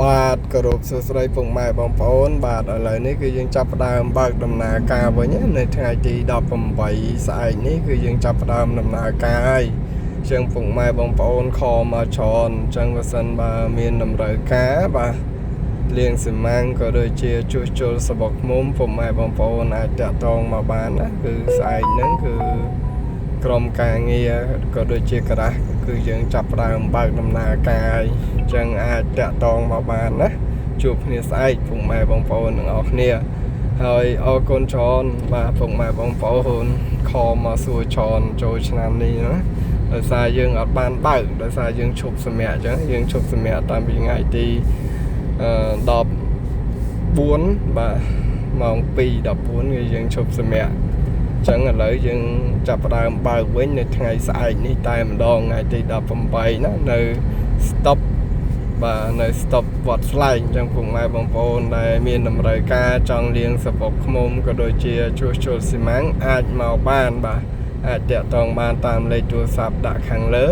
បាទគោរពសួស្តីពុកម៉ែបងប្អូនបាទឥឡូវនេះគឺយើងចាប់ផ្ដើមបើកដំណើរការវិញនៅថ្ងៃទី18ស្អែកនេះគឺយើងចាប់ផ្ដើមដំណើរការហើយអញ្ចឹងពុកម៉ែបងប្អូនខមកច្រើនអញ្ចឹងបើសិនបើមានតម្រូវការបាទលៀងសិមាំងក៏ដូចជាជួសជុលសបុកឃ្មុំពុកម៉ែបងប្អូនអាចតាក់ទងមកបានណាគឺស្អែកហ្នឹងគឺក្រុមការងារក៏ដូចជាក្រាស់គឺយើងចាប់ផ្ដើមបើកដំណើរការហើយអញ្ចឹងអាចតាក់ទងមកបានណាជួបគ្នាស្អែកពុកម៉ែបងប្អូនទាំងអស់គ្នាហើយអរគុណច្រើនបាទពុកម៉ែបងប្អូនខលមកសួរច្រើនចូលឆ្នាំនេះណាដោយសារយើងអត់បានបើកដោយសារយើងឈប់សម្រាកអញ្ចឹងយើងឈប់សម្រាកតាំងពីថ្ងៃទី14បាទម៉ោង2:14គឺយើងឈប់សម្រាកចឹងឥឡូវយើងចាប់ផ្ដើមបើកវិញនៅថ្ងៃស្អែកនេះតែម្ដងថ្ងៃទី18ណានៅ stop បាទនៅ stop វត្តស្លែងចឹងពុកម៉ែបងប្អូនដែលមានតម្រូវការចង់លាងសបុកឃ្មុំក៏ដូចជាជួសជុលស៊ីម៉ាំងអាចមកបានបាទអាចតាក់ទងបានតាមលេខទូរស័ព្ទដាក់ខាងលើ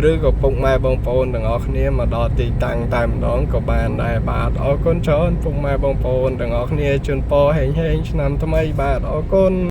ឬក៏ពុកម៉ែបងប្អូនទាំងអស់គ្នាមកដល់ទីតាំងតែម្ដងក៏បានដែរបាទអរគុណច្រើនពុកម៉ែបងប្អូនទាំងអស់គ្នាជូនពរហេងឆ្នាំថ្មីបាទអរគុណ